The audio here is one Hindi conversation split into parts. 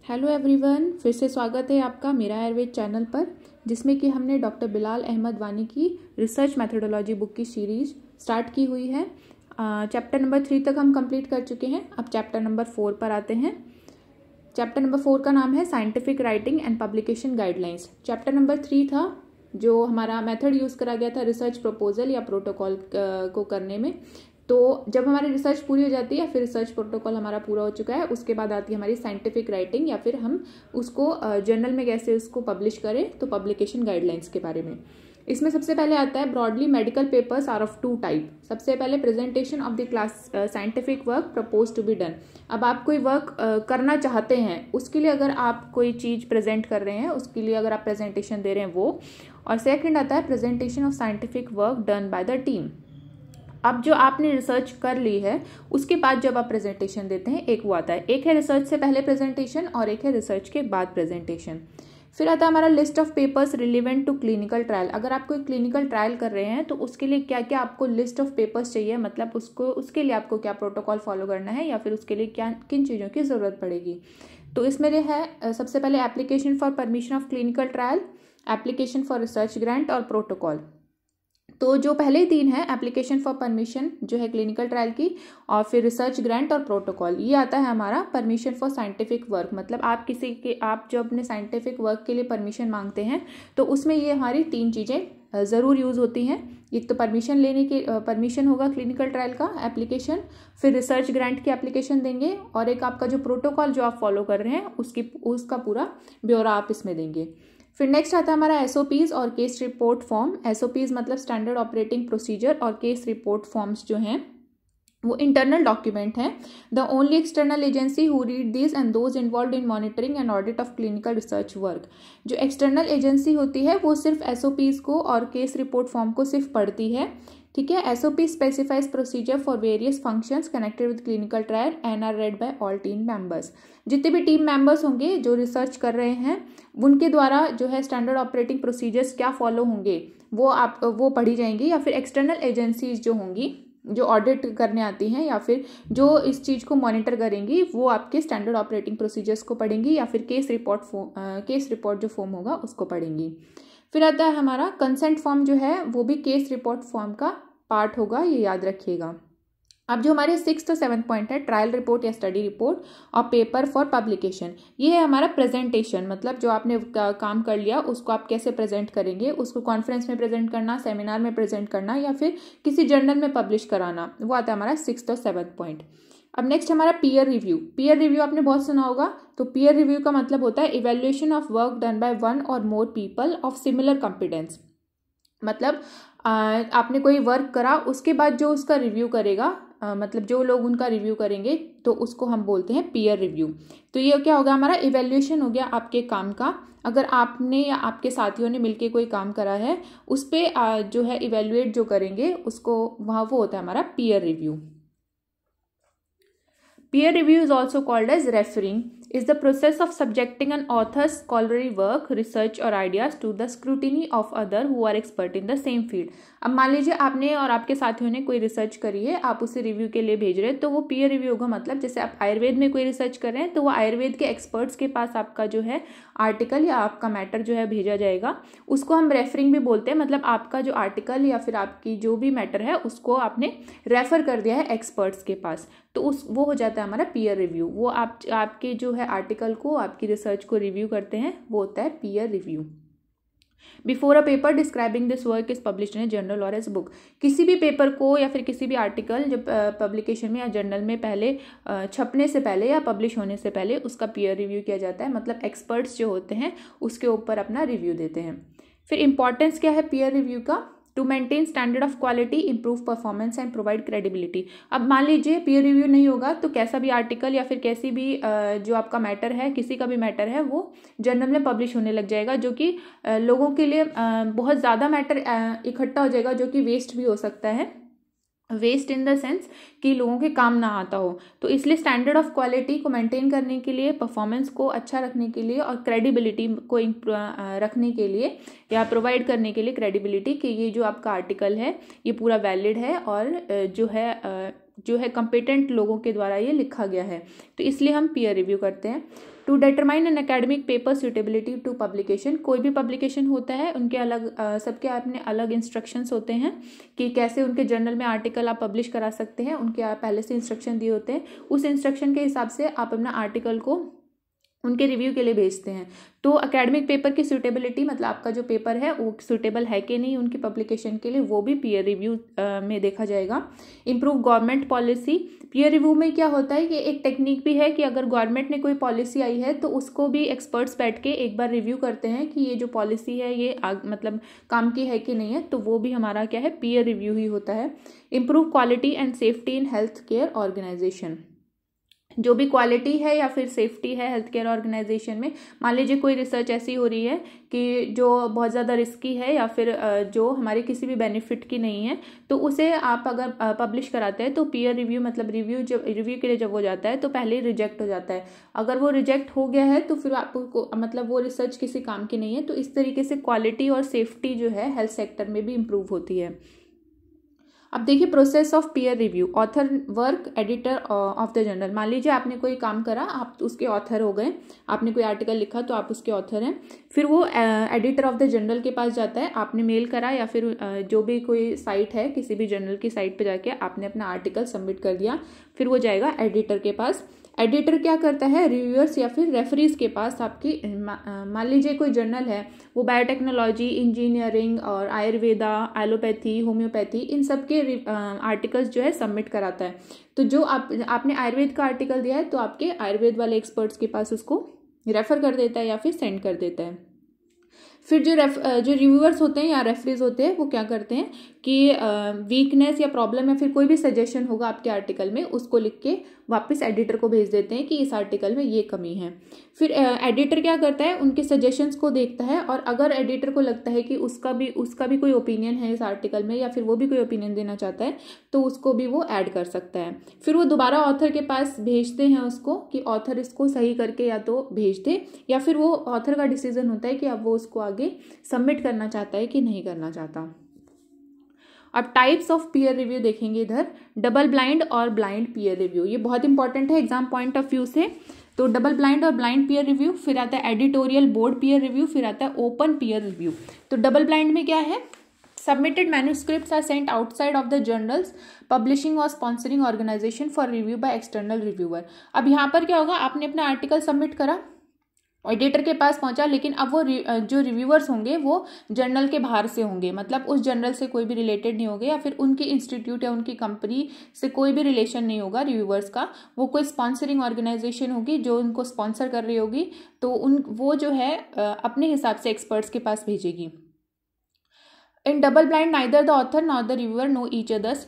हेलो एवरीवन, फिर से स्वागत है आपका मेरा आयुर्वेद चैनल पर, जिसमें कि हमने डॉक्टर बिलाल अहमद वानी की रिसर्च मेथोडोलॉजी बुक की सीरीज स्टार्ट की हुई है। चैप्टर नंबर 3 तक हम कंप्लीट कर चुके हैं। अब चैप्टर नंबर 4 पर आते हैं। चैप्टर नंबर 4 का नाम है scientific writing and publication guidelines. Chapter number 3 था जो हमारा मेथड यूज़ करा गया था रिसर्च प्रपोजल या प्रोटोकॉल को करने में। तो जब हमारी रिसर्च पूरी हो जाती है, फिर रिसर्च प्रोटोकॉल हमारा पूरा हो चुका है, उसके बाद आती है हमारी साइंटिफिक राइटिंग, या फिर हम उसको जर्नल में कैसे उसको पब्लिश करें, तो पब्लिकेशन गाइडलाइंस के बारे में। इसमें सबसे पहले आता है broadly medical papers are of 2 type. सबसे पहले presentation of the class scientific work propose to be done. अब आप कोई वर्क करना चाहते हैं, उसके लिए अगर आप कोई चीज़ प्रेजेंट कर रहे हैं, उसके लिए अगर आप प्रेजेंटेशन दे रहे हैं वो। और सेकेंड आता है presentation of scientific work done by the team. अब जो आपने रिसर्च कर ली है, उसके बाद जब आप प्रेजेंटेशन देते हैं, एक वो आता है, एक है रिसर्च से पहले प्रेजेंटेशन और एक है रिसर्च के बाद प्रेजेंटेशन। फिर आता है हमारा list of papers relevant to clinical trial. अगर आप कोई क्लिनिकल ट्रायल कर रहे हैं तो उसके लिए क्या क्या आपको लिस्ट ऑफ पेपर्स चाहिए, मतलब उसके लिए आपको क्या प्रोटोकॉल फॉलो करना है, या फिर उसके लिए क्या किन चीज़ों की ज़रूरत पड़ेगी। तो इसमें है सबसे पहले application for permission of clinical trial, application for research grant और प्रोटोकॉल। तो जो पहले 3 है, एप्लीकेशन फॉर परमिशन जो है क्लिनिकल ट्रायल की, और फिर रिसर्च ग्रांट और प्रोटोकॉल, ये आता है हमारा परमिशन फॉर साइंटिफिक वर्क। मतलब आप जो अपने साइंटिफिक वर्क के लिए परमिशन मांगते हैं, तो उसमें ये हमारी 3 चीज़ें ज़रूर यूज़ होती हैं। एक तो परमिशन होगा क्लिनिकल ट्रायल का एप्लीकेशन, फिर रिसर्च ग्रांट की एप्लीकेशन देंगे, और एक आपका जो प्रोटोकॉल जो आप फॉलो कर रहे हैं उसका पूरा ब्यौरा आप इसमें देंगे। फिर नेक्स्ट आता है हमारा एसओपीज और केस रिपोर्ट फॉर्म। एसओपीज मतलब स्टैंडर्ड ऑपरेटिंग प्रोसीजर, और केस रिपोर्ट फॉर्म्स जो हैं वो इंटरनल डॉक्यूमेंट हैं। The only external agency who read this and those involve in monitoring and audit of clinical research work. जो एक्सटर्नल एजेंसी होती है वो सिर्फ एसओपीज को और केस रिपोर्ट फॉर्म को सिर्फ पढ़ती है, ठीक है। SOP specifies procedure for various functions connected with clinical trial and are read by all team members. जितने भी टीम मेंबर्स होंगे जो रिसर्च कर रहे हैं, उनके द्वारा जो है स्टैंडर्ड ऑपरेटिंग प्रोसीजर्स क्या फॉलो होंगे वो पढ़ी जाएंगी। या फिर एक्सटर्नल एजेंसीज जो होंगी, जो ऑडिट करने आती हैं या फिर जो इस चीज़ को मॉनिटर करेंगी, वो आपके स्टैंडर्ड ऑपरेटिंग प्रोसीजर्स को पढ़ेंगी, या फिर केस रिपोर्ट जो फॉर्म होगा उसको पढ़ेंगी। फिर आता है हमारा कंसेंट फॉर्म, जो है वो भी केस रिपोर्ट फॉर्म का पार्ट होगा, ये याद रखिएगा। अब जो हमारे 6th और 7th पॉइंट है, ट्रायल रिपोर्ट या स्टडी रिपोर्ट और पेपर फॉर पब्लिकेशन। ये है हमारा प्रेजेंटेशन, मतलब जो आपने काम कर लिया उसको आप कैसे प्रेजेंट करेंगे, उसको कॉन्फ्रेंस में प्रेजेंट करना, सेमिनार में प्रेजेंट करना, या फिर किसी जर्नल में पब्लिश कराना, वो आता है हमारा 6th और 7th पॉइंट। अब नेक्स्ट हमारा पीयर रिव्यू। पीयर रिव्यू आपने बहुत सुना होगा। तो पीयर रिव्यू का मतलब होता है evaluation of work done by 1 और more people of similar competence. मतलब आपने कोई वर्क करा, उसके बाद जो उसका रिव्यू करेगा, मतलब जो लोग उनका रिव्यू करेंगे, तो उसको हम बोलते हैं पीयर रिव्यू। तो ये क्या होगा, हमारा इवेल्युएशन हो गया आपके काम का। अगर आपने या आपके साथियों ने मिलके कोई काम करा है, उस पर जो है इवेल्युएट जो करेंगे उसको, वहाँ वो होता है हमारा peer review. Peer review is also called as referring, is the process of subjecting an author's scholarly work, research or ideas to the scrutiny of other who are expert in the same field. अब मान लीजिए आपने और आपके साथियों ने कोई रिसर्च करी है, आप उसे रिव्यू के लिए भेज रहे हैं, तो वो पीयर रिव्यू होगा। मतलब जैसे आप आयुर्वेद में कोई रिसर्च कर रहे हैं, तो वो आयुर्वेद के एक्सपर्ट्स के पास आपका जो है आर्टिकल या आपका मैटर जो है भेजा जाएगा, उसको हम रेफरिंग भी बोलते हैं। मतलब आपका जो आर्टिकल या फिर आपकी जो भी मैटर है उसको आपने रेफर कर दिया है एक्सपर्ट्स के पास, तो वो हो जाता है हमारा पीयर रिव्यू। वो आपके जो है आर्टिकल को, आपकी रिसर्च को रिव्यू करते हैं, वो होता है peer review. Before a paper describing this work is published in A journal और एज बुक। किसी भी पेपर को या फिर किसी भी आर्टिकल जब पब्लिकेशन में या जर्नल में पहले छपने से पहले या पब्लिश होने से पहले उसका पीयर रिव्यू किया जाता है। मतलब एक्सपर्ट्स जो होते हैं उसके ऊपर अपना रिव्यू देते हैं। फिर इंपॉर्टेंस क्या है पीयर रिव्यू का, to maintain standard of quality, improve performance and provide credibility. अब मान लीजिए पीयर रिव्यू नहीं होगा, तो कैसा भी आर्टिकल या फिर कैसी भी जो आपका मैटर है, किसी का भी मैटर है, वो जर्नल में पब्लिश होने लग जाएगा, जो कि लोगों के लिए बहुत ज़्यादा मैटर इकट्ठा हो जाएगा, जो कि वेस्ट भी हो सकता है। वेस्ट इन द सेंस कि लोगों के काम ना आता हो। तो इसलिए स्टैंडर्ड ऑफ क्वालिटी को मेंटेन करने के लिए, परफॉर्मेंस को अच्छा रखने के लिए और क्रेडिबिलिटी को रखने के लिए या प्रोवाइड करने के लिए क्रेडिबिलिटी कि ये जो आपका आर्टिकल है ये पूरा वैलिड है और जो है जो है कॉम्पिटेंट लोगों के द्वारा ये लिखा गया है, तो इसलिए हम पीयर रिव्यू करते हैं। To determine an academic paper suitability to publication, कोई भी पब्लिकेशन होता है उनके अलग सबके अपने अलग इंस्ट्रक्शंस होते हैं कि कैसे उनके जर्नल में आर्टिकल आप पब्लिश करा सकते हैं, उनके आप पहले से इंस्ट्रक्शन दिए होते हैं, उस इंस्ट्रक्शन के हिसाब से आप अपना आर्टिकल को उनके रिव्यू के लिए भेजते हैं। तो एकेडमिक पेपर की सूटेबिलिटी मतलब आपका जो पेपर है वो सूटेबल है कि नहीं उनकी पब्लिकेशन के लिए, वो भी पीयर रिव्यू में देखा जाएगा। Improve government policy, peer review में क्या होता है कि एक टेक्निक भी है कि अगर गवर्नमेंट ने कोई पॉलिसी आई है तो उसको भी एक्सपर्ट्स बैठ के एक बार रिव्यू करते हैं कि ये जो पॉलिसी है ये मतलब काम की है कि नहीं है, तो वो भी हमारा क्या है, पीयर रिव्यू ही होता है। Improve quality and safety in health care organisation, जो भी क्वालिटी है या फिर सेफ्टी है हेल्थ केयर ऑर्गेनाइजेशन में, मान लीजिए कोई रिसर्च ऐसी हो रही है कि जो बहुत ज़्यादा रिस्की है या फिर जो हमारे किसी भी बेनिफिट की नहीं है, तो उसे आप अगर पब्लिश कराते हैं तो पीयर रिव्यू मतलब रिव्यू के लिए जब हो जाता है तो पहले ही रिजेक्ट हो जाता है। अगर वो रिजेक्ट हो गया है तो फिर आपको मतलब वो रिसर्च किसी काम की नहीं है। तो इस तरीके से क्वालिटी और सेफ्टी जो है हेल्थ सेक्टर में भी इम्प्रूव होती है। अब देखिए process of peer review, author work, editor of the journal. मान लीजिए आपने कोई काम करा, आप उसके ऑथर हो गए, आपने कोई आर्टिकल लिखा तो आप उसके ऑथर हैं, फिर वो एडिटर ऑफ द जर्नल के पास जाता है, आपने मेल करा या फिर जो भी कोई साइट है किसी भी जर्नल की साइट पे जाके आपने अपना आर्टिकल सबमिट कर दिया, फिर वो जाएगा एडिटर के पास। एडिटर क्या करता है, रिव्यूअर्स या फिर रेफरीज के पास आपकी मान लीजिए कोई जर्नल है वो बायोटेक्नोलॉजी, इंजीनियरिंग और आयुर्वेदा, एलोपैथी, होम्योपैथी इन सब के आर्टिकल्स जो है सबमिट कराता है। तो जो आपने आयुर्वेद का आर्टिकल दिया है तो आपके आयुर्वेद वाले एक्सपर्ट्स के पास उसको रेफर कर देता है या फिर सेंड कर देता है। फिर जो रिव्यूअर्स होते हैं या रेफरीज होते हैं वो क्या करते हैं कि वीकनेस या प्रॉब्लम या फिर कोई भी सजेशन होगा आपके आर्टिकल में उसको लिख के वापस एडिटर को भेज देते हैं कि इस आर्टिकल में ये कमी है। फिर एडिटर क्या करता है, उनके सजेशंस को देखता है और अगर एडिटर को लगता है कि उसका भी कोई ओपिनियन है इस आर्टिकल में या फिर वो भी कोई ओपिनियन देना चाहता है तो उसको भी वो ऐड कर सकता है। फिर वो दोबारा ऑथर के पास भेजते हैं उसको कि ऑथर इसको सही करके या तो भेज दे या फिर वो ऑथर का डिसीजन होता है कि अब वो उसको आगे सबमिट करना चाहता है कि नहीं करना चाहता। अब टाइप्स ऑफ पीयर रिव्यू देखेंगे इधर, डबल ब्लाइंड और ब्लाइंड पीयर रिव्यू, ये बहुत इंपॉर्टेंट है एग्जाम पॉइंट ऑफ व्यू से। तो डबल ब्लाइंड और ब्लाइंड पीयर रिव्यू, फिर आता है एडिटोरियल बोर्ड पीयर रिव्यू, फिर आता है ओपन पीयर रिव्यू। तो डबल ब्लाइंड में क्या है, submitted manuscripts are sent outside of the journals publishing और sponsoring organisation for review by external reviewer. अब यहाँ पर क्या होगा, आपने अपना आर्टिकल सबमिट करा, एडिटर के पास पहुंचा, लेकिन अब वो जो रिव्यूअर्स होंगे वो जर्नल के बाहर से होंगे, मतलब उस जर्नल से कोई भी रिलेटेड नहीं होंगे या फिर उनकी इंस्टीट्यूट या उनकी कंपनी से कोई भी रिलेशन नहीं होगा रिव्यूअर्स का। वो कोई स्पॉन्सरिंग ऑर्गेनाइजेशन होगी जो उनको स्पॉन्सर कर रही होगी, तो वो जो है अपने हिसाब से एक्सपर्ट्स के पास भेजेगी। In double blind, neither the author nor the reviewer know each other's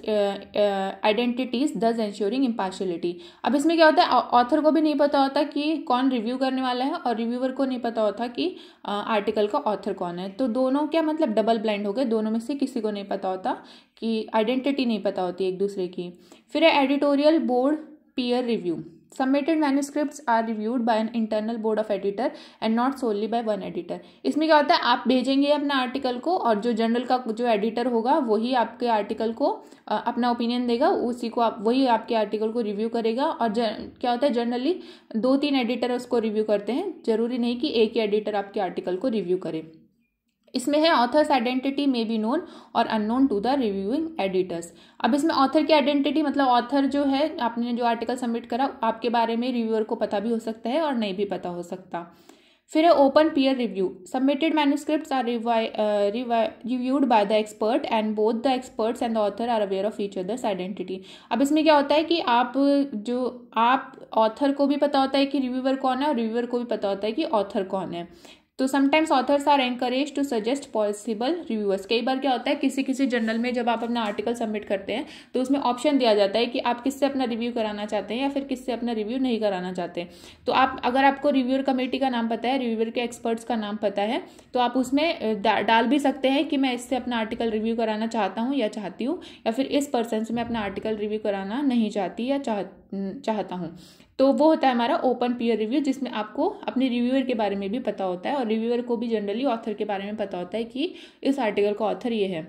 identities, thus ensuring impartiality. अब इसमें क्या होता है, ऑथर को भी नहीं पता होता कि कौन रिव्यू करने वाला है और रिव्यूअर को नहीं पता होता कि आर्टिकल का ऑथर कौन है। तो दोनों क्या मतलब डबल ब्लाइंड हो गए, दोनों में से किसी को नहीं पता होता कि आइडेंटिटी नहीं पता होती एक दूसरे की। फिर है editorial board peer review, submitted manuscripts are reviewed by an internal board of editor and not solely by one editor. इसमें क्या होता है, आप भेजेंगे अपना आर्टिकल को और जो जर्नल का जो एडिटर होगा वही आपके आर्टिकल को अपना ओपिनियन देगा, उसी को वही आपके आर्टिकल को रिव्यू करेगा। और क्या होता है, जनरली 2-3 एडिटर उसको रिव्यू करते हैं, जरूरी नहीं कि एक ही एडिटर आपके आर्टिकल को रिव्यू करे। इसमें है authors identity may be known और unknown to the reviewing editors. अब इसमें ऑथर की आइडेंटिटी मतलब ऑथर जो है, आपने जो आर्टिकल सबमिट करा आपके बारे में रिव्यूअर को पता भी हो सकता है और नहीं भी पता हो सकता। फिर है open peer review, submitted manuscripts are reviewed by the expert and both the experts and the author are aware of each others identity. अब इसमें क्या होता है कि आप ऑथर को भी पता होता है कि रिव्यूअर कौन है और रिव्यूअर को भी पता होता है कि ऑथर कौन है। तो sometimes authors are encourage to suggest possible reviewers. कई बार क्या होता है, किसी जर्नल में जब आप अपना आर्टिकल सबमिट करते हैं तो उसमें ऑप्शन दिया जाता है कि आप किससे अपना रिव्यू कराना चाहते हैं या फिर किससे अपना रिव्यू नहीं कराना चाहते हैं। तो अगर आपको रिव्यूअर कमेटी का नाम पता है, रिव्यूअर के एक्सपर्ट्स का नाम पता है, तो आप उसमें डाल भी सकते हैं कि मैं इससे अपना आर्टिकल रिव्यू कराना चाहता हूँ या चाहती हूँ, या फिर इस पर्सन से मैं अपना आर्टिकल रिव्यू कराना नहीं चाहती या चाहता हूँ। तो वो होता है हमारा ओपन पीयर रिव्यू, जिसमें आपको अपने रिव्यूअर के बारे में भी पता होता है और रिव्यूअर को भी जनरली ऑथर के बारे में पता होता है कि इस आर्टिकल का ऑथर ये है।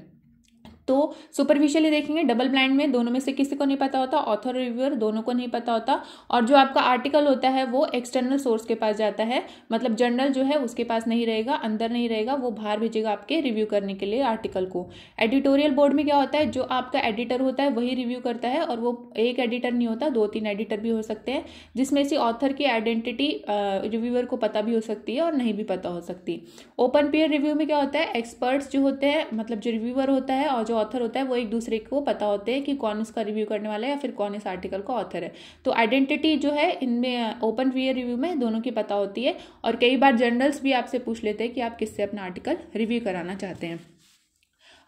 तो सुपरफिशियली देखेंगे डबल ब्लाइंड में दोनों में से किसी को नहीं पता होता, ऑथर और रिव्यूअर दोनों को नहीं पता होता। और जो आपका आर्टिकल होता है वो एक्सटर्नल सोर्स के पास जाता है, मतलब जर्नल जो है उसके पास नहीं रहेगा, अंदर नहीं रहेगा, वो बाहर भेजेगा आपके रिव्यू करने के लिए आर्टिकल को। एडिटोरियल बोर्ड में क्या होता है, जो आपका एडिटर होता है वही रिव्यू करता है, और वो एक एडिटर नहीं होता, 2-3 एडिटर भी हो सकते हैं, जिसमें से ऑथर की आइडेंटिटी रिव्यूअर को पता भी हो सकती है और नहीं भी पता हो सकती। ओपन पीयर रिव्यू में क्या होता है, एक्सपर्ट्स जो होते हैं, मतलब जो रिव्यूअर होता है और जो ऑथर होता है, वो एक दूसरे को पता होते हैं कि कौन इसका रिव्यू करने वाला है या फिर कौन इस आर्टिकल का ऑथर है। तो आइडेंटिटी जो है इनमें ओपन पीयर रिव्यू में दोनों की पता होती है। और कई बार जर्नल्स भी आपसे पूछ लेते हैं कि आप किससे अपना आर्टिकल रिव्यू कराना चाहते हैं।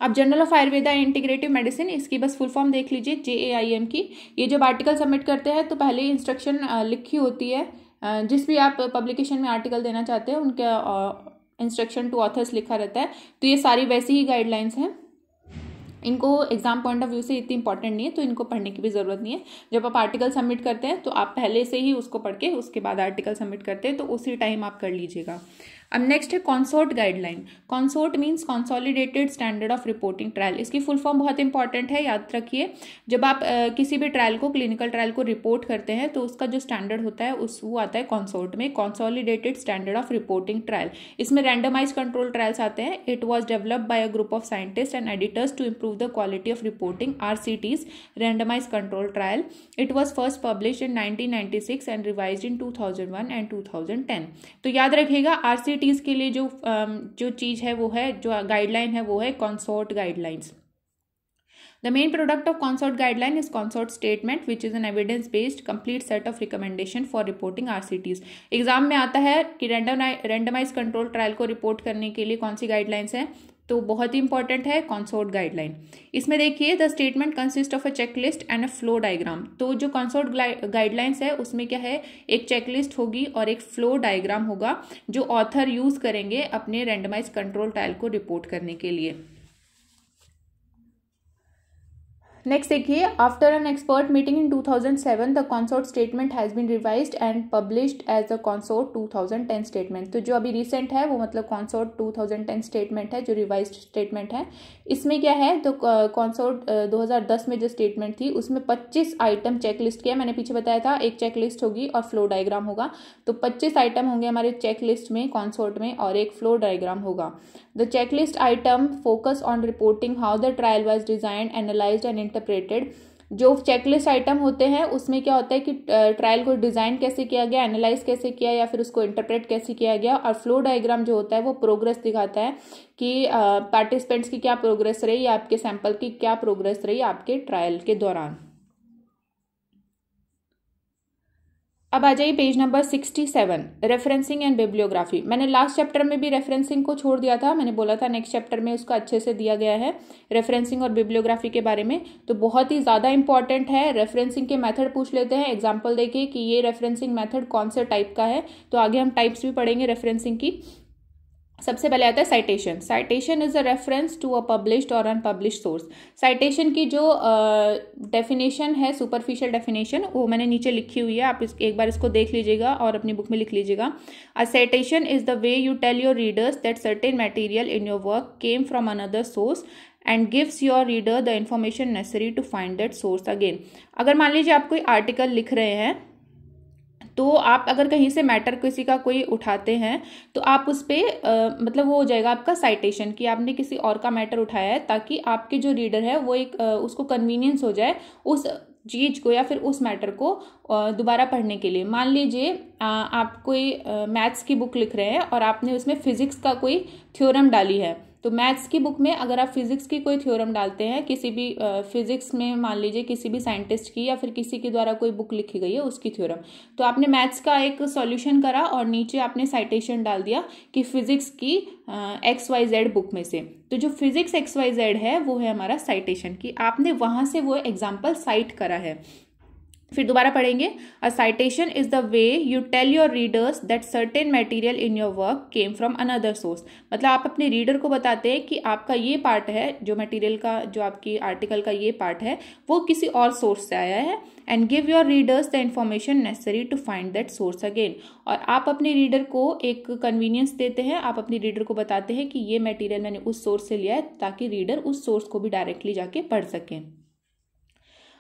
अब journal of Ayurveda integrative medicine, इसकी बस फुल फॉर्म देख लीजिए, JAIM की। ये जब आर्टिकल सबमिट करते हैं तो पहले इंस्ट्रक्शन लिखी होती है, जिस भी आप पब्लिकेशन में आर्टिकल देना चाहते हैं उनका इंस्ट्रक्शन टू ऑथर्स लिखा रहता है। तो ये सारी वैसी ही गाइडलाइंस हैं, इनको एग्जाम पॉइंट ऑफ व्यू से इतनी इंपॉर्टेंट नहीं है, तो इनको पढ़ने की भी जरूरत नहीं है। जब आप आर्टिकल सबमिट करते हैं तो आप पहले से ही उसको पढ़ के उसके बाद आर्टिकल सबमिट करते हैं, तो उसी टाइम आप कर लीजिएगा। अब नेक्स्ट है कॉन्सोर्ट guideline. कॉन्सोर्ट means consolidated standard of reporting trial. इसकी फुल फॉर्म बहुत इंपॉर्टेंट है, याद रखिए। जब आप किसी भी ट्रायल को, क्लिनिकल ट्रायल को रिपोर्ट करते हैं तो उसका जो स्टैंडर्ड होता है वो आता है कॉन्सोर्ट में, consolidated standard of reporting trial. इसमें रैंडमाइज कंट्रोल ट्रायल्स आते हैं। It was developed by a group of scientist and editors to improve the quality of reporting, RCTs, randomize control trial. It was first publish in 1996 and revised in 2001 and 2010। तो याद रखिएगा RCTs के लिए जो चीज है वो है, जो गाइडलाइन है वो है consort guidelines. The main product of consort guideline is consort statement, which is an evidence-based complete set of recommendation for reporting RCTs. Exam में आता है कि रैंडमाइज कंट्रोल ट्रायल को रिपोर्ट करने के लिए कौन सी गाइडलाइंस हैं, तो बहुत ही इंपॉर्टेंट है कंसोर्ट गाइडलाइन। इसमें देखिए the statement consist of a checklist and a flow diagram. तो जो कंसोर्ट गाइडलाइंस है उसमें क्या है, एक चेकलिस्ट होगी और एक फ्लो डायग्राम होगा जो ऑथर यूज करेंगे अपने रैंडमाइज कंट्रोल ट्रायल को रिपोर्ट करने के लिए। नेक्स्ट देखिए, after an expert meeting in 2007 the consort statement has been revised and published as the consort 2010 statement. तो जो अभी रिसेंट है वो मतलब कंसोर्ट 2010 स्टेटमेंट है, जो रिवाइज्ड स्टेटमेंट है। इसमें क्या है, तो कंसोर्ट 2010 में जो स्टेटमेंट थी उसमें 25 आइटम चेकलिस्ट किया, मैंने पीछे बताया था, एक चेकलिस्ट होगी और फ्लो डायग्राम होगा। तो 25 आइटम होंगे हमारे चेकलिस्ट में, कंसोर्ट में, और एक फ्लो डायग्राम होगा। The checklist item focus on reporting how the trial was designed, analysed and interpreted. जो चेकलिस्ट आइटम होते हैं उसमें क्या होता है कि ट्रायल को डिजाइन कैसे किया गया, एनालाइज कैसे किया, या फिर उसको इंटरप्रेट कैसे किया गया। और फ्लो डायग्राम जो होता है वो प्रोग्रेस दिखाता है कि पार्टिसिपेंट्स की क्या प्रोग्रेस रही, या आपके सैंपल की क्या प्रोग्रेस रही आपके ट्रायल के दौरान। अब आ जाइए page number 67, referencing and bibliography. मैंने लास्ट चैप्टर में भी रेफरेंसिंग को छोड़ दिया था, मैंने बोला था नेक्स्ट चैप्टर में उसका अच्छे से दिया गया है रेफरेंसिंग और बिब्लियोग्राफी के बारे में। तो बहुत ही ज़्यादा इंपॉर्टेंट है। रेफरेंसिंग के मेथड पूछ लेते हैं, एग्जाम्पल देखिए कि ये रेफरेंसिंग मेथड कौन से टाइप का है। तो आगे हम टाइप्स भी पढ़ेंगे रेफरेंसिंग की। सबसे पहले आता है citation. Citation is a reference to a published और अनपब्लिश्ड सोर्स। साइटेशन की जो डेफिनेशन है, सुपरफिशियल डेफिनेशन, वो मैंने नीचे लिखी हुई है, आप एक बार इसको देख लीजिएगा और अपनी बुक में लिख लीजिएगा। A citation is the way you tell your readers that certain material in your work came from another source and gives your reader the information necessary to find that source again. अगर मान लीजिए आप कोई आर्टिकल लिख रहे हैं, तो आप अगर कहीं से मैटर किसी का कोई उठाते हैं तो आप उस पर मतलब वो हो जाएगा आपका साइटेशन, कि आपने किसी और का मैटर उठाया है, ताकि आपके जो रीडर है वो एक उसको कन्वीनियंस हो जाए उस चीज को या फिर उस मैटर को दोबारा पढ़ने के लिए। मान लीजिए आप कोई मैथ्स की बुक लिख रहे हैं और आपने उसमें फिजिक्स का कोई थ्योरम डाली है। तो मैथ्स की बुक में अगर आप फिजिक्स की कोई थ्योरम डालते हैं, किसी भी फिजिक्स में मान लीजिए किसी भी साइंटिस्ट की या फिर किसी के द्वारा कोई बुक लिखी गई है उसकी थ्योरम, तो आपने मैथ्स का एक सॉल्यूशन करा और नीचे आपने साइटेशन डाल दिया कि फिजिक्स की XYZ बुक में से। तो जो फिजिक्स XYZ है वो है हमारा साइटेशन, कि आपने वहां से वो एग्जाम्पल साइट करा है। फिर दोबारा पढ़ेंगे। A citation is the way you tell your readers that certain material in your work came from another source. मतलब आप अपने रीडर को बताते हैं कि आपका ये पार्ट है, जो मटेरियल का, जो आपकी आर्टिकल का ये पार्ट है, वो किसी और सोर्स से आया है। And give your readers the information necessary to find that source again. और आप अपने रीडर को एक कन्वीनियंस देते हैं, आप अपने रीडर को बताते हैं कि ये मटेरियल मैंने उस सोर्स से लिया है, ताकि रीडर उस सोर्स को भी डायरेक्टली जाके पढ़ सकें।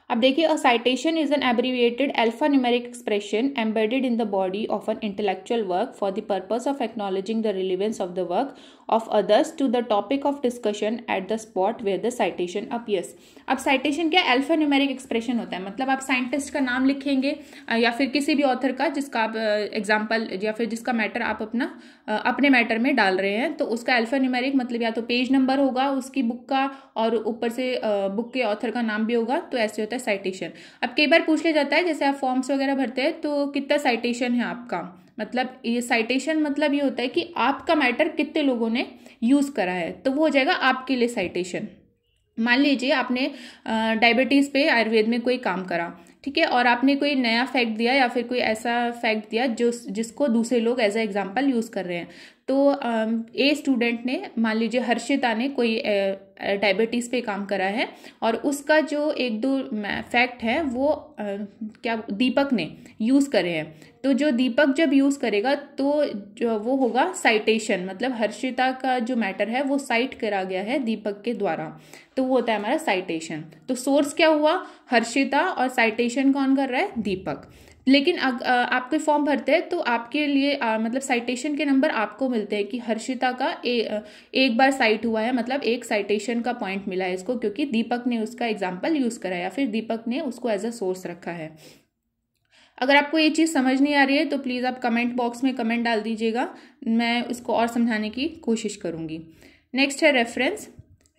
अब देखिए, a citation is an abbreviated alpha numeric expression embedded in the body of an intellectual work for the purpose of acknowledging the relevance of the work of others to the topic of discussion at the spot where the citation appears. अब साइटेशन क्या, अल्फा न्यूमेरिक एक्सप्रेशन होता है। मतलब आप साइंटिस्ट का नाम लिखेंगे या फिर किसी भी ऑथर का जिसका आप एग्जाम्पल या फिर जिसका मैटर आप अपने मैटर में डाल रहे हैं, तो उसका अल्फा न्यूमेरिक मतलब या तो पेज नंबर होगा उसकी बुक का, और ऊपर से बुक के ऑथर का नाम भी होगा। तो ऐसे होता है साइटेशन। अब कई बार पूछ लिया जाता है, जैसे आप फॉर्म्स वगैरह भरते हैं तो कितना साइटेशन है आपका, मतलब ये साइटेशन मतलब ये होता है कि आपका मैटर कितने लोगों ने यूज करा है, तो वो हो जाएगा आपके लिए साइटेशन। मान लीजिए आपने डायबिटीज पे आयुर्वेद में कोई काम करा, ठीक है, और आपने कोई नया फैक्ट दिया या फिर कोई ऐसा फैक्ट दिया जिसको दूसरे लोग एज ए एग्जाम्पल यूज कर रहे हैं। तो ए स्टूडेंट ने, मान लीजिए हर्षिता ने कोई डायबिटीज पे काम करा है, और उसका जो एक दो फैक्ट है वो क्या दीपक ने यूज करे हैं। तो जो दीपक जब यूज करेगा तो जो वो होगा साइटेशन, मतलब हर्षिता का जो मैटर है वो साइट करा गया है दीपक के द्वारा, तो वो होता है हमारा साइटेशन। तो सोर्स क्या हुआ, हर्षिता, और साइटेशन कौन कर रहा है, दीपक। लेकिन आप कोई फॉर्म भरते हैं तो आपके लिए मतलब साइटेशन के नंबर आपको मिलते हैं कि हर्षिता का एक बार साइट हुआ है, मतलब एक साइटेशन का पॉइंट मिला है इसको, क्योंकि दीपक ने उसका एग्जाम्पल यूज करा है या फिर दीपक ने उसको एज अ सोर्स रखा है। अगर आपको ये चीज़ समझ नहीं आ रही है तो प्लीज़ आप कमेंट बॉक्स में कमेंट डाल दीजिएगा, मैं इसको और समझाने की कोशिश करूँगी। नेक्स्ट है reference.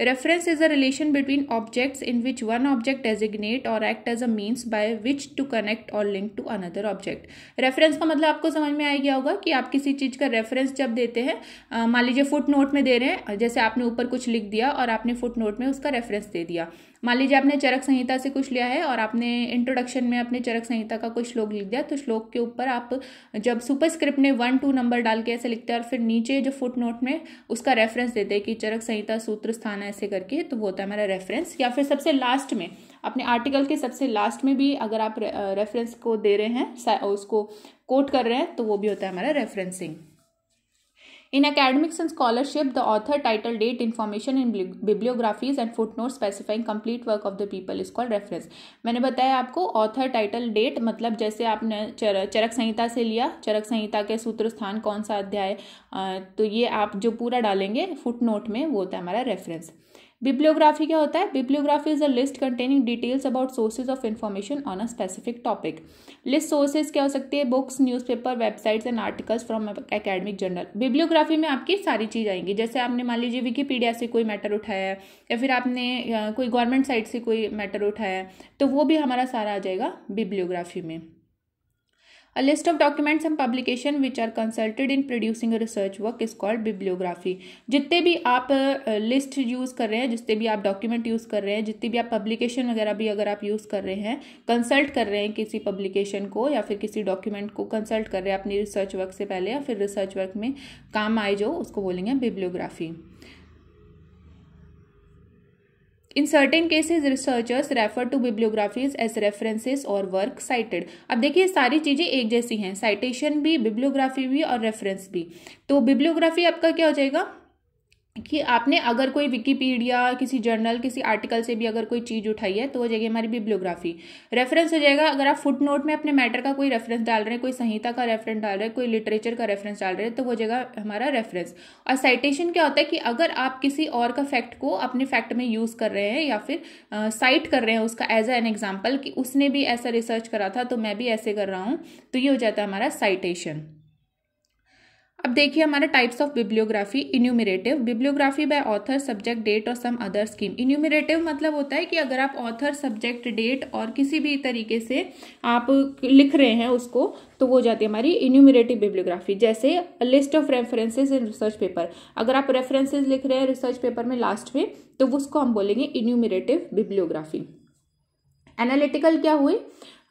Reference is a relation between objects in which one object designate or act as a means by which to connect or link to another object. Reference का मतलब आपको समझ में आ गया होगा कि आप किसी चीज़ का रेफरेंस जब देते हैं, मान लीजिए फुट नोट में दे रहे हैं, जैसे आपने ऊपर कुछ लिख दिया और आपने फुट नोट में उसका रेफरेंस दे दिया। मान लीजिए आपने चरक संहिता से कुछ लिया है और आपने इंट्रोडक्शन में अपने चरक संहिता का कोई श्लोक लिख दिया, तो श्लोक के ऊपर आप जब सुपरस्क्रिप्ट में 1-2 नंबर डाल के ऐसे लिखते हैं और फिर नीचे जो फुट नोट में उसका रेफरेंस देते हैं कि चरक संहिता सूत्र स्थान ऐसे करके, तो वो होता है हमारा रेफरेंस। या फिर सबसे लास्ट में, अपने आर्टिकल के सबसे लास्ट में भी अगर आप रेफरेंस को दे रहे हैं, उसको कोट कर रहे हैं, तो वो भी होता है हमारा referencing. In academics and scholarship, the author, title, date, information in bibliographies and footnotes specifying complete work of the people is called reference. मैंने बताया आपको ऑथर, टाइटल, डेट, मतलब जैसे आपने चरक संहिता से लिया, चरक संहिता के सूत्र स्थान कौन सा अध्याय, तो ये आप जो पूरा डालेंगे फुटनोट में, वो होता है हमारा रेफरेंस। बिब्लियोग्राफी क्या होता है, bibliography is a list containing details about sources of information on a specific topic. List sources क्या हो सकती है, books, newspaper, websites and articles from academic journal. Bibliography में आपकी सारी चीज़ आएंगी, जैसे आपने मान लीजिए विकिपीडिया से कोई मैटर उठाया है या फिर आपने कोई गवर्नमेंट साइट से कोई मैटर उठाया है, तो वो भी हमारा सारा आ जाएगा बिब्लियोग्राफी में। A list of documents and publication which are consulted in producing a research work is called bibliography. जितने भी आप लिस्ट यूज़ कर रहे हैं, जितने भी आप डॉक्यूमेंट यूज़ कर रहे हैं, जितनी भी आप पब्लिकेशन वगैरह भी अगर आप यूज़ कर रहे हैं, कंसल्ट कर रहे हैं किसी पब्लिकेशन को या फिर किसी डॉक्यूमेंट को कंसल्ट कर रहे हैं अपनी रिसर्च वर्क से पहले या फिर रिसर्च वर्क में काम आए जो, उसको बोलेंगे bibliography. In certain cases, researchers refer to bibliographies as references or work cited. अब देखिए सारी चीज़ें एक जैसी हैं, साइटेशन भी, बिब्लियोग्राफी भी और रेफरेंस भी। तो बिब्लियोग्राफी आपका क्या हो जाएगा कि आपने अगर कोई विकिपीडिया, किसी जर्नल, किसी आर्टिकल से भी अगर कोई चीज़ उठाई है तो हो जाएगी हमारी बिब्लियोग्राफी। रेफरेंस हो जाएगा अगर आप फुट नोट में अपने मैटर का कोई रेफरेंस डाल रहे हैं, कोई संहिता का रेफरेंस डाल रहे हैं, कोई लिटरेचर का रेफरेंस डाल रहे हैं, तो हो जाएगा हमारा रेफरेंस। और साइटेशन क्या होता है कि अगर आप किसी और का फैक्ट को अपने फैक्ट में यूज़ कर रहे हैं या फिर साइट कर रहे हैं उसका एज एन एग्जाम्पल कि उसने भी ऐसा रिसर्च करा था तो मैं भी ऐसे कर रहा हूँ, तो ये हो जाता है हमारा साइटेशन। अब देखिए हमारा types of bibliography. Enumerative, bibliography by author, subject, date और सम अदर स्कीम। इन्यूमरेटिव मतलब होता है कि अगर आप ऑथर, सब्जेक्ट, डेट और किसी भी तरीके से आप लिख रहे हैं उसको, तो वो जाती है हमारी इन्यूमरेटिव बिब्लियोग्राफी। जैसे list of references in research paper, अगर आप रेफरेंसेज लिख रहे हैं रिसर्च पेपर में लास्ट में, तो उसको हम बोलेंगे इन्यूमरेटिव बिब्लियोग्राफी। एनालिटिकल क्या हुई,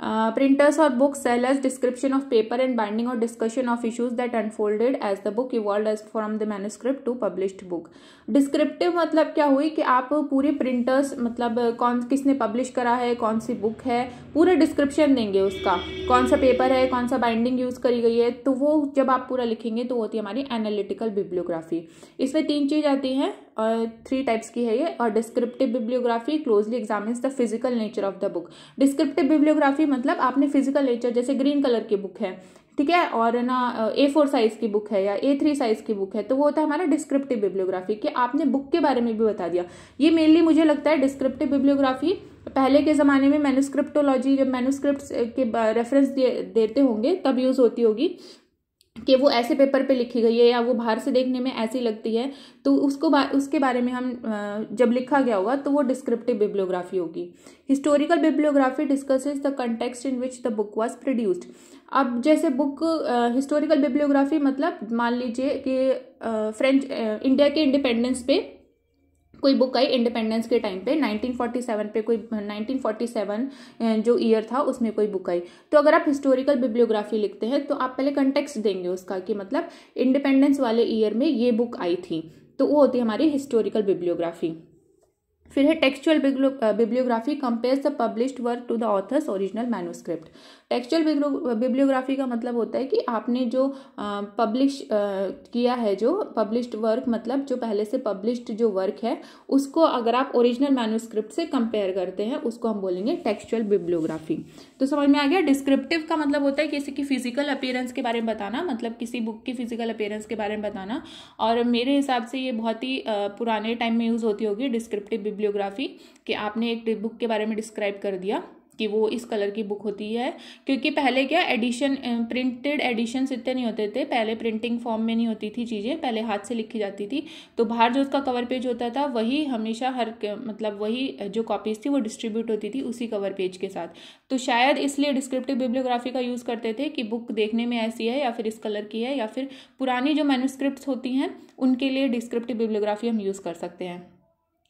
Printers or book sellers description of paper and binding or discussion of issues that unfolded as the book evolved as from the manuscript to published book. Descriptive मतलब क्या हुई कि आप पूरे प्रिंटर्स मतलब कौन किसने पब्लिश करा है, कौन सी बुक है, पूरा डिस्क्रिप्शन देंगे उसका, कौन सा पेपर है, कौन सा बाइंडिंग यूज करी गई है, तो वो जब आप पूरा लिखेंगे तो होती है हमारी एनालिटिकल बिब्लियोग्राफी। इसमें 3 चीज आती हैं और 3 टाइप्स की है ये। और descriptive bibliography closely examines the physical nature of the book. Descriptive bibliography मतलब आपने फिजिकल नेचर, जैसे ग्रीन कलर की बुक है, ठीक है, और ना A4 साइज की बुक है या A3 साइज की बुक है, तो वो होता है हमारा डिस्क्रिप्टिव बिब्लियोग्राफी कि आपने बुक के बारे में भी बता दिया। ये मेनली मुझे लगता है डिस्क्रिप्टिव बिब्लियोग्राफी पहले के जमाने में मैन्युस्क्रिप्टोलॉजी, जब मैन्युस्क्रिप्ट के रेफरेंस देते होंगे तब यूज होती होगी कि वो ऐसे पेपर पे लिखी गई है या वो बाहर से देखने में ऐसी लगती है, तो उसके बारे में हम जब लिखा गया होगा तो वो डिस्क्रिप्टिव बिब्लियोग्राफी होगी। Historical bibliography discusses the context in which the book was produced. अब जैसे बुक हिस्टोरिकल बिब्लियोग्राफी मतलब मान लीजिए कि इंडिया के इंडिपेंडेंस पे कोई बुक आई, इंडिपेंडेंस के टाइम पे 1947 पे कोई 1947 जो ईयर था उसमें कोई बुक आई, तो अगर आप हिस्टोरिकल बिब्लियोग्राफी लिखते हैं तो आप पहले कंटेक्स्ट देंगे उसका कि मतलब इंडिपेंडेंस वाले ईयर में ये बुक आई थी, तो वो होती है हमारी हिस्टोरिकल बिब्लियोग्राफी। फिर है textual bibliography, compares the published work to the author's original manuscript. Textual bibliography का मतलब होता है कि आपने जो पब्लिश किया है, जो पब्लिश्ड वर्क मतलब जो पहले से पब्लिश्ड जो वर्क है उसको अगर आप ओरिजिनल मैन्युस्क्रिप्ट से कंपेयर करते हैं, उसको हम बोलेंगे टेक्सचुअल बिब्लियोग्राफी। तो समझ में आ गया। डिस्क्रिप्टिव का मतलब होता है किसी की फिजिकल अपीयरेंस के बारे में बताना, मतलब किसी बुक की फिजिकल अपीयरेंस के बारे में बताना, और मेरे हिसाब से ये बहुत ही पुराने टाइम में यूज होती होगी डिस्क्रिप्टिव बिब्लियोग्राफी, कि आपने एक बुक के बारे में डिस्क्राइब कर दिया कि वो इस कलर की बुक होती है। क्योंकि पहले क्या एडिशन, प्रिंटेड एडिशंस इतने नहीं होते थे, पहले प्रिंटिंग फॉर्म में नहीं होती थी चीज़ें, पहले हाथ से लिखी जाती थी, तो बाहर जो उसका कवर पेज होता था वही हमेशा मतलब वही जो कॉपीज थी वो डिस्ट्रीब्यूट होती थी उसी कवर पेज के साथ। तो शायद इसलिए डिस्क्रिप्टिव बिब्लियोग्राफी का यूज़ करते थे कि बुक देखने में ऐसी है या फिर इस कलर की है, या फिर पुरानी जो मैन्युस्क्रिप्ट्स होती हैं उनके लिए डिस्क्रिप्टिव बिब्लियोग्राफी हम यूज़ कर सकते हैं।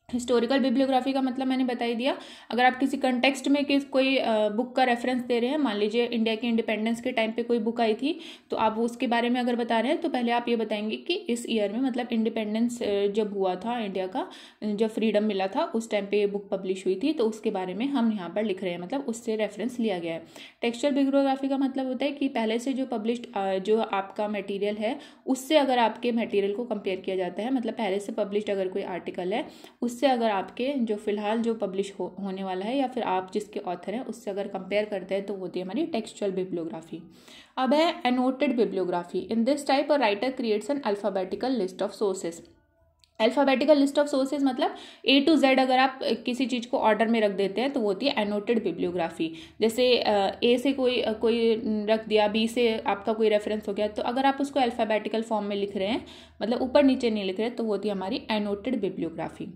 हिस्टोरिकल बिब्लियोग्राफी का मतलब मैंने बता ही दिया। अगर आप किसी कंटेक्स्ट में कोई बुक का रेफरेंस दे रहे हैं, मान लीजिए इंडिया के इंडिपेंडेंस के टाइम पे कोई बुक आई थी, तो आप उसके बारे में अगर बता रहे हैं तो पहले आप ये बताएंगे कि इस ईयर में, मतलब इंडिपेंडेंस जब हुआ था इंडिया का, जब फ्रीडम मिला था उस टाइम पे ये बुक पब्लिश हुई थी, तो उसके बारे में हम यहाँ पर लिख रहे हैं, मतलब उससे रेफरेंस लिया गया है। टेक्सचुअल बिब्लियोग्राफी का मतलब होता है कि पहले से जो पब्लिश्ड जो आपका मटेरियल है उससे अगर आपके मटेरियल को कंपेयर किया जाता है, मतलब पहले से पब्लिश्ड अगर कोई आर्टिकल है उससे अगर आपके जो फिलहाल जो पब्लिश होने वाला है या फिर आप जिसके ऑथर हैं उससे अगर कंपेयर करते हैं तो होती है हमारी टेक्सचुअल बिब्लियोग्राफी। अब है annotated bibliography. In this type a writer creates an alphabetical list of sources. Alphabetical list of sources मतलब A to Z अगर आप किसी चीज़ को ऑर्डर में रख देते हैं तो वो होती है एनोटेड बिब्लियोग्राफी। जैसे A से कोई रख दिया, B से आपका कोई रेफरेंस हो गया, तो अगर आप उसको अल्फाबेटिकल फॉर्म में लिख रहे हैं, मतलब ऊपर नीचे नहीं लिख रहे, तो वो होती है हमारी एनोटेड बिब्लियोग्राफी।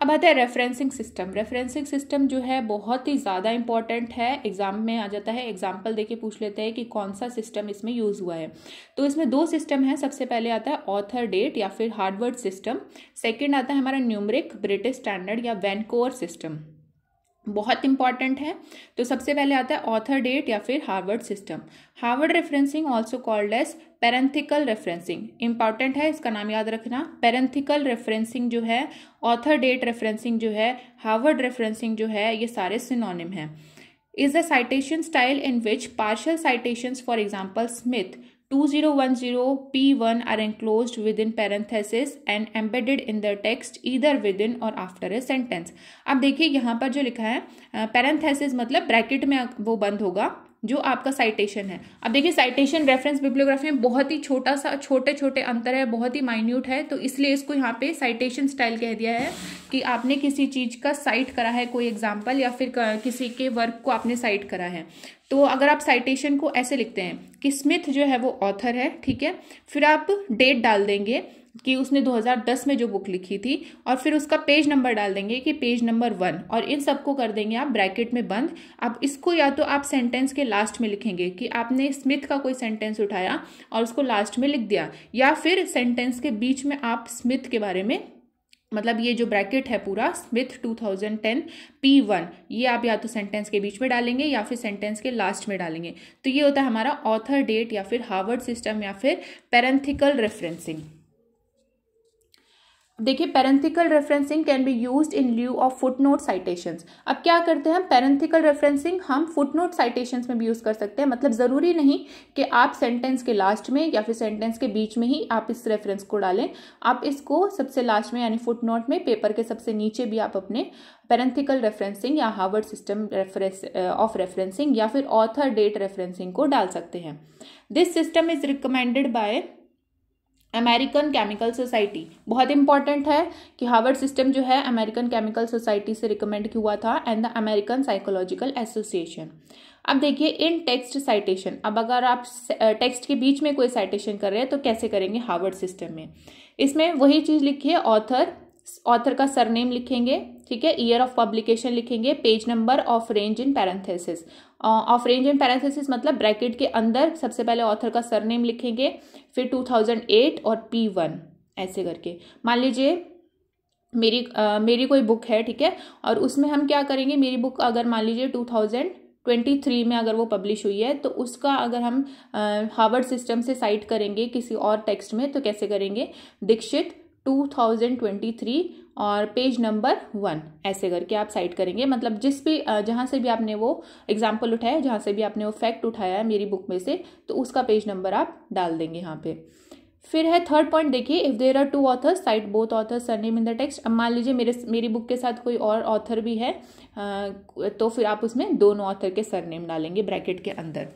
अब आता है रेफरेंसिंग सिस्टम। रेफरेंसिंग सिस्टम जो है बहुत ही ज़्यादा इंपॉर्टेंट है, एग्जाम में आ जाता है। एग्जाम्पल देके पूछ लेते हैं कि कौन सा सिस्टम इसमें यूज़ हुआ है। तो इसमें 2 सिस्टम है। सबसे पहले आता है ऑथर डेट या फिर हार्वर्ड सिस्टम। सेकंड आता है हमारा न्यूमरिक, ब्रिटिश स्टैंडर्ड या वैनकोवर सिस्टम। बहुत इंपॉर्टेंट है। तो सबसे पहले आता है ऑथर डेट या फिर Harvard system. Harvard referencing also called as parenthetical referencing. Important है, इसका नाम याद रखना। पैरेंथिकल रेफरेंसिंग जो है, ऑथर डेट रेफरेंसिंग जो है, हार्वर्ड रेफरेंसिंग जो है, ये सारे सिनोनिम हैं। Is the citation style in which partial citations, for example Smith 2010 P1 are enclosed within parenthesis and embedded in the text either within or after a sentence। अब देखिए यहाँ पर जो लिखा है पैरेंथेसिस मतलब ब्रैकेट में वो बंद होगा जो आपका साइटेशन है। अब देखिए साइटेशन रेफरेंस बिब्लियोग्राफी में बहुत ही छोटे छोटे अंतर है, बहुत ही माइन्यूट है, तो इसलिए इसको यहाँ पे साइटेशन स्टाइल कह दिया है कि आपने किसी चीज का साइट करा है, कोई एग्जाम्पल या फिर किसी के वर्क को आपने साइट करा है। तो अगर आप साइटेशन को ऐसे लिखते हैं कि स्मिथ जो है वो ऑथर है, ठीक है, फिर आप डेट डाल देंगे कि उसने 2010 में जो बुक लिखी थी, और फिर उसका पेज नंबर डाल देंगे कि पेज नंबर 1, और इन सबको कर देंगे आप ब्रैकेट में बंद। अब इसको या तो आप सेंटेंस के लास्ट में लिखेंगे कि आपने स्मिथ का कोई सेंटेंस उठाया और उसको लास्ट में लिख दिया, या फिर सेंटेंस के बीच में आप स्मिथ के बारे में मतलब ये जो ब्रैकेट है पूरा स्मिथ 2010 P1, ये आप या तो सेंटेंस के बीच में डालेंगे या फिर सेंटेंस के लास्ट में डालेंगे। तो ये होता है हमारा ऑथर डेट या फिर हार्वर्ड सिस्टम या फिर पैरेंथिकल रेफरेंसिंग। देखिए, parenthetical referencing can be used in lieu of footnote citations. अब क्या करते हैं हम, पैरेंथिकल रेफरेंसिंग हम फुटनोट साइटेशंस में भी यूज कर सकते हैं। मतलब जरूरी नहीं कि आप सेंटेंस के लास्ट में या फिर सेंटेंस के बीच में ही आप इस रेफरेंस को डालें, आप इसको सबसे लास्ट में यानी फुटनोट में, पेपर के सबसे नीचे भी आप अपने पैरेंथिकल रेफरेंसिंग या हार्वर्ड सिस्टम ऑफ रेफरेंसिंग या फिर ऑथर डेट रेफरेंसिंग को डाल सकते हैं। This system is recommended by American chemical society. बहुत इंपॉर्टेंट है कि हार्वर्ड सिस्टम जो है अमेरिकन केमिकल सोसाइटी से रिकमेंड हुआ था and the American psychological association. अब देखिए, इन टेक्स्ट साइटेशन, अब अगर आप टेक्स्ट के बीच में कोई साइटेशन कर रहे हैं तो कैसे करेंगे हार्वर्ड सिस्टम में। इसमें वही चीज लिखिए, ऑथर का सरनेम लिखेंगे, ठीक है, ईयर ऑफ पब्लिकेशन लिखेंगे, page number, of range in parenthesis. Of range in parenthesis मतलब ब्रैकेट के अंदर सबसे पहले ऑथर का सरनेम लिखेंगे, फिर 2008 और P1 ऐसे करके। मान लीजिए मेरी कोई बुक है, ठीक है, और उसमें हम क्या करेंगे, मेरी बुक अगर मान लीजिए 2023 में अगर वो पब्लिश हुई है तो उसका अगर हम हार्वर्ड सिस्टम से साइट करेंगे किसी और टेक्स्ट में तो कैसे करेंगे, दीक्षित 2023 और पेज नंबर 1 ऐसे करके आप साइट करेंगे। मतलब जिस भी जहाँ से भी आपने वो एग्जाम्पल उठाया, जहाँ से भी आपने वो फैक्ट उठाया है मेरी बुक में से, तो उसका पेज नंबर आप डाल देंगे यहाँ पे। फिर है थर्ड पॉइंट, देखिए, if there are 2 authors cite both authors surname in the text. अब मान लीजिए मेरी बुक के साथ कोई और ऑथर भी है तो फिर आप उसमें दोनों ऑथर के सरनेम डालेंगे ब्रैकेट के अंदर।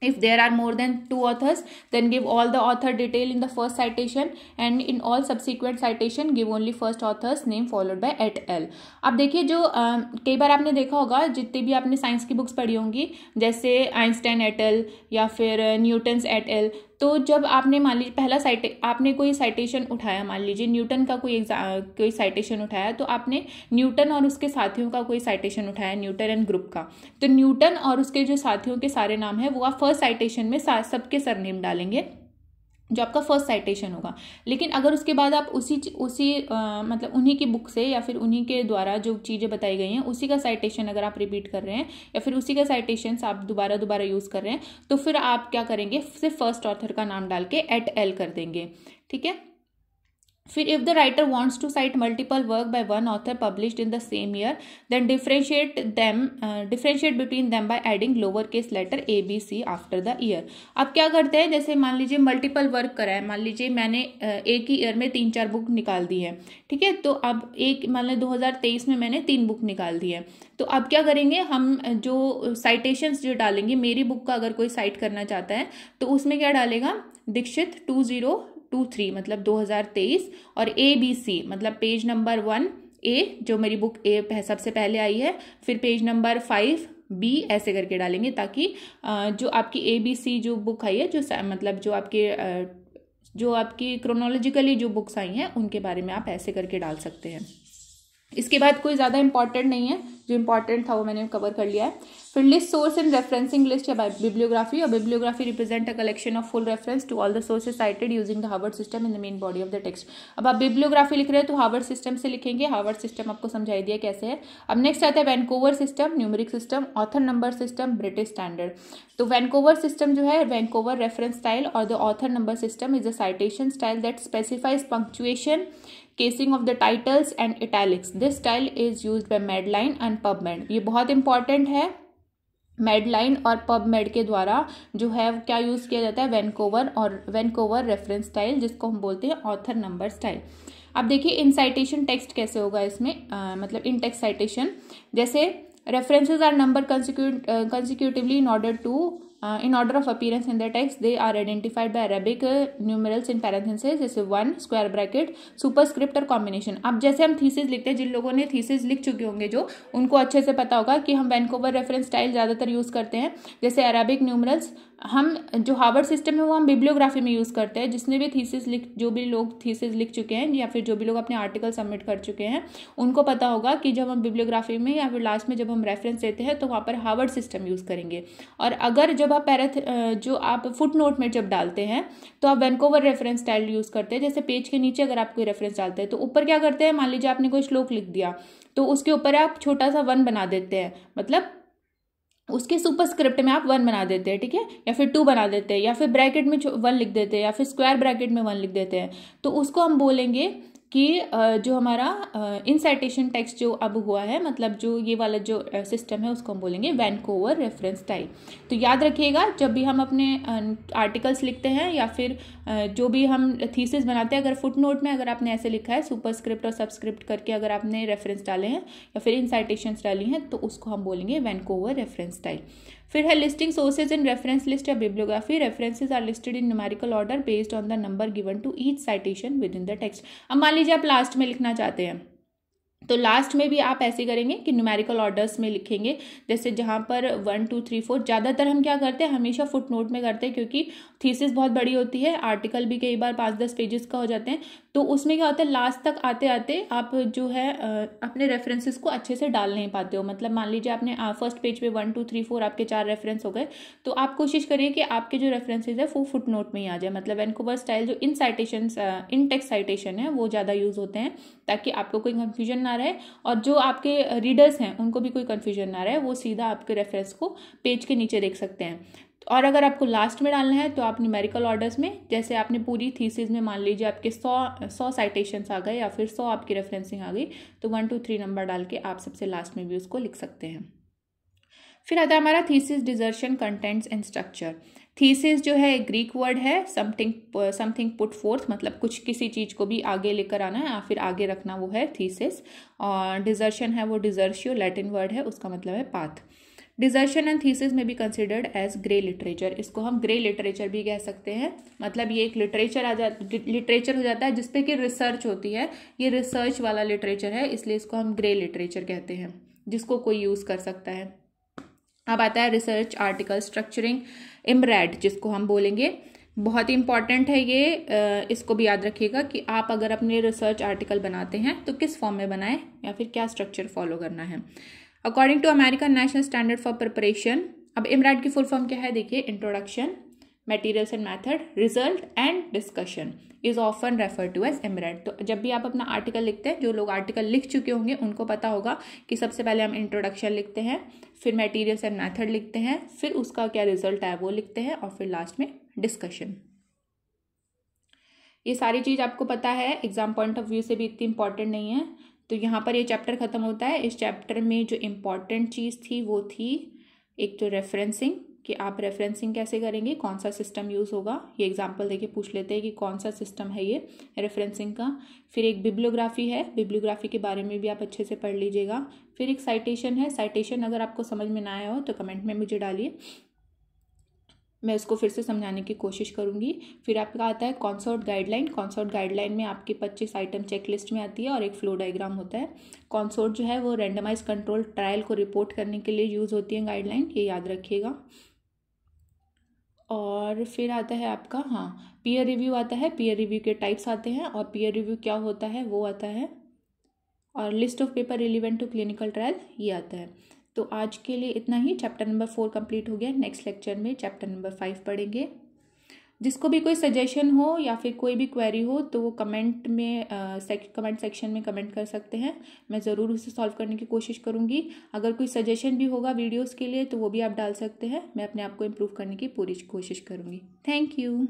If there are more than 2 authors, then give all the author detail in the first citation and in all subsequent citation give only first author's name followed by et al. अब देखिए, जो कई बार आपने देखा होगा, जितनी भी आपने साइंस की बुक्स पढ़ी होंगी, जैसे आइंस्टाइन एट एल या फिर न्यूटन्स एट एल, तो जब आपने मान लीजिए आपने कोई साइटेशन उठाया, मान लीजिए न्यूटन का कोई साइटेशन उठाया, तो आपने न्यूटन और उसके साथियों का कोई साइटेशन उठाया, न्यूटन एंड ग्रुप का, तो न्यूटन और उसके जो साथियों के सारे नाम है वो आप फर्स्ट साइटेशन में सबके सरनेम डालेंगे जो आपका फर्स्ट साइटेशन होगा। लेकिन अगर उसके बाद आप उसी मतलब उन्हीं की बुक से या फिर उन्हीं के द्वारा जो चीज़ें बताई गई हैं उसी का साइटेशन अगर आप रिपीट कर रहे हैं या फिर उसी का साइटेशन आप दोबारा यूज़ कर रहे हैं, तो फिर आप क्या करेंगे, सिर्फ फर्स्ट ऑथर का नाम डाल के एट एल कर देंगे, ठीक है। फिर if the writer wants to cite multiple work by one author published in the same year, then differentiate between them by adding lower case letter ABC after the year. अब क्या करते हैं, जैसे मान लीजिए मल्टीपल वर्क करा है, मान लीजिए मैंने एक ही ईयर में 3-4 बुक निकाल दी है, ठीक है, तो अब मान लीजिए 2023 में मैंने 3 बुक निकाल दी है, तो अब क्या करेंगे हम, जो साइटेशंस जो डालेंगे, मेरी बुक का अगर कोई साइट करना चाहता है तो उसमें क्या डालेगा, दीक्षित 2023 मतलब 2023 और ABC मतलब पेज नंबर 1A जो मेरी बुक A सबसे पहले आई है, फिर पेज नंबर 5B ऐसे करके डालेंगे, ताकि जो आपकी ABC जो बुक आई है, जो मतलब जो आपकी क्रोनोलॉजिकली जो बुक्स आई हैं उनके बारे में आप ऐसे करके डाल सकते हैं। इसके बाद कोई ज़्यादा इंपॉर्टेंट नहीं है, जो इंपॉर्टेंट था वो मैंने कवर कर लिया है। फिर list source and referencing list या बिब्लियोग्राफी, और bibliography represent a collection of full reference to all the sources cited using the Harvard system in the main body of the text. अब आप बिब्लियोग्राफी लिख रहे हैं तो हार्वर्ड सिस्टम से लिखेंगे, हार्वर्ड सिस्टम आपको समझाई दिया कैसे है। अब नेक्स्ट आता है Vancouver system, numeric system, author number system, British standard. तो वैनकूवर सिस्टम जो है, वैनकूवर रेफरेंस स्टाइल और the author number system is a citation style that specifies punctuation, casing of the titles and italics. This style is used by Medline and PubMed. ये बहुत इंपॉर्टेंट है, मेडलाइन और PubMed के द्वारा जो है क्या यूज़ किया जाता है, वैनकूवर रेफरेंस स्टाइल, जिसको हम बोलते हैं ऑथर नंबर स्टाइल। अब देखिए इन साइटेशन टेक्स्ट कैसे होगा इसमें, मतलब इन टेक्स्ट साइटेशन, जैसे references are number consecutively in order of appearance in the text. They are identified by Arabic numerals in parentheses, जैसे 1 स्क्वायर ब्रैकेट, सुपरस्क्रिप्ट और कॉम्बिनेशन। अब जैसे हम थीसिस लिखते हैं, जिन लोगों ने थीसिस लिख चुके होंगे जो, उनको अच्छे से पता होगा कि हम वैनकूवर रेफरेंस स्टाइल ज़्यादातर यूज़ करते हैं, जैसे अरेबिक न्यूमरल्स हम जो हार्वर्ड सिस्टम है वो हम बिब्लियोग्राफी में यूज़ करते हैं। जिसने भी जो भी लोग थीसिस लिख चुके हैं या फिर जो भी लोग अपने आर्टिकल सबमिट कर चुके हैं उनको पता होगा कि जब हम बिब्लियोग्राफी में या फिर लास्ट में जब हम रेफरेंस देते हैं तो वहाँ पर हार्वर्ड सिस्टम यूज़ करेंगे। और अगर जब आप जो आप फुट नोट में जब डालते हैं तो आप वैंकूवर रेफरेंस स्टाइल यूज़ करते हैं। जैसे पेज के नीचे अगर आप कोई रेफरेंस डालते हैं तो ऊपर क्या करते हैं, मान लीजिए आपने कोई श्लोक लिख दिया तो उसके ऊपर आप छोटा सा 1 बना देते हैं, मतलब उसके सुपरस्क्रिप्ट में आप 1 बना देते हैं, ठीक है, या फिर 2 बना देते हैं, या फिर ब्रैकेट में 1 लिख देते हैं, या फिर स्क्वायर ब्रैकेट में 1 लिख देते हैं। तो उसको हम बोलेंगे कि जो हमारा इनसाइटेशन टेक्स्ट जो अब हुआ है, मतलब जो ये वाला जो सिस्टम है उसको हम बोलेंगे वैंकूवर रेफरेंस स्टाइल। तो याद रखिएगा जब भी हम अपने आर्टिकल्स लिखते हैं या फिर जो भी हम थीसिस बनाते हैं, अगर फुट नोट में अगर आपने ऐसे लिखा है सुपरस्क्रिप्ट और सबस्क्रिप्ट करके अगर आपने रेफरेंस डाले हैं या फिर इनसाइटेशंस डाली हैं तो उसको हम बोलेंगे वैंकूवर रेफरेंस स्टाइल। फिर है listing sources in reference list या bibliography. References are listed in numerical order based on the number given to each citation within the text. अब मान लीजिए आप लास्ट में लिखना चाहते हैं तो लास्ट में भी आप ऐसे करेंगे कि न्यूमेरिकल ऑर्डर्स में लिखेंगे। जैसे जहाँ पर 1 2 3 4 ज़्यादातर हम क्या करते हैं, हमेशा फुट नोट में करते हैं, क्योंकि थीसिस बहुत बड़ी होती है, आर्टिकल भी कई बार 5-10 पेजेस का हो जाते हैं। तो उसमें क्या होता है, लास्ट तक आते आते आप जो है अपने रेफरेंसेस को अच्छे से डाल नहीं पाते हो। मतलब मान लीजिए आपने फर्स्ट पेज पे 1 2 3 4 आपके 4 रेफरेंस हो गए, तो आप कोशिश करिए कि आपके जो रेफरेंसेज है वो फुट नोट में ही आ जाए। मतलब वैंकूवर स्टाइल जो इन टेक्स्ट साइटेशन है वो ज़्यादा यूज़ होते हैं, ताकि आपको कोई कन्फ्यूजन ना रहे और जो आपके रीडर्स हैं उनको भी कोई कन्फ्यूजन ना रहे, वो सीधा आपके रेफरेंस को पेज के नीचे देख सकते हैं। और अगर आपको लास्ट में डालना है तो आप न्यूमेरिकल ऑर्डर्स में, जैसे आपने पूरी थीसिस में मान लीजिए आपके 100 साइटेशंस आ गए या फिर 100 आपकी रेफरेंसिंग आ गई, तो 1 2 3 नंबर डाल के आप सबसे लास्ट में भी उसको लिख सकते हैं। फिर आता है हमारा thesis desertion contents and structure. Thesis जो है ग्रीक वर्ड है, समथिंग पुट फोर्थ, मतलब कुछ किसी चीज़ को भी आगे लेकर आना है या फिर आगे रखना, वो है थीसिस। और डिजर्शन है वो डिजर्शियो, लैटिन वर्ड है, उसका मतलब है पाथ। डिजर्शन एंड थीसिस में भी कंसिडर्ड एज ग्रे लिटरेचर। इसको हम ग्रे लिटरेचर भी कह सकते हैं। मतलब ये एक लिटरेचर हो जाता है जिसपे कि रिसर्च होती है, ये रिसर्च वाला लिटरेचर है, इसलिए इसको हम ग्रे लिटरेचर कहते हैं, जिसको कोई यूज़ कर सकता है। अब आता है रिसर्च आर्टिकल स्ट्रक्चरिंग, इमरैड जिसको हम बोलेंगे। बहुत ही इंपॉर्टेंट है ये, इसको भी याद रखिएगा कि आप अगर अपने रिसर्च आर्टिकल बनाते हैं तो किस फॉर्म में बनाएं या फिर क्या स्ट्रक्चर फॉलो करना है। According to American National Standard for preparation, अब इमरैड की फुल फॉर्म क्या है देखिए, introduction, materials and method, result and discussion is often refer to as IMRAD. तो जब भी आप अपना आर्टिकल लिखते हैं, जो लोग आर्टिकल लिख चुके होंगे उनको पता होगा कि सबसे पहले हम इंट्रोडक्शन लिखते हैं, फिर मटेरियल्स एंड मेथड लिखते हैं, फिर उसका क्या रिजल्ट है वो लिखते हैं, और फिर लास्ट में डिस्कशन। ये सारी चीज़ आपको पता है, एग्जाम पॉइंट ऑफ व्यू से भी इतनी इंपॉर्टेंट नहीं है। तो यहाँ पर ये चैप्टर खत्म होता है। इस चैप्टर में जो इम्पॉर्टेंट चीज़ थी वो थी एक तो रेफरेंसिंग, कि आप रेफरेंसिंग कैसे करेंगे, कौन सा सिस्टम यूज़ होगा। ये एग्जांपल देके पूछ लेते हैं कि कौन सा सिस्टम है ये रेफरेंसिंग का। फिर एक बिब्लियोग्राफी है, बिब्लियोग्राफी के बारे में भी आप अच्छे से पढ़ लीजिएगा। फिर एक साइटेशन है, साइटेशन अगर आपको समझ में ना आया हो तो कमेंट में मुझे डालिए, मैं उसको फिर से समझाने की कोशिश करूंगी। फिर आपका आता है कॉन्सर्ट गाइडलाइन। कॉन्सर्ट गाइडलाइन में आपकी 25 आइटम चेकलिस्ट में आती है और एक फ्लो डायग्राम होता है। कॉन्सर्ट जो है वो रैंडमाइज कंट्रोल ट्रायल को रिपोर्ट करने के लिए यूज़ होती है गाइडलाइन, ये याद रखिएगा। और फिर आता है आपका पीयर रिव्यू आता है। पीयर रिव्यू के टाइप्स आते हैं और पीयर रिव्यू क्या होता है वो आता है। और list of paper relevant to clinical trial ये आता है। तो आज के लिए इतना ही। चैप्टर नंबर 4 कंप्लीट हो गया। नेक्स्ट लेक्चर में चैप्टर नंबर 5 पढ़ेंगे। जिसको भी कोई सजेशन हो या फिर कोई भी क्वेरी हो तो वो कमेंट सेक्शन में कमेंट कर सकते हैं, मैं ज़रूर उसे सॉल्व करने की कोशिश करूँगी। अगर कोई सजेशन भी होगा वीडियोस के लिए तो वो भी आप डाल सकते हैं, मैं अपने आप को इम्प्रूव करने की पूरी कोशिश करूँगी। Thank you.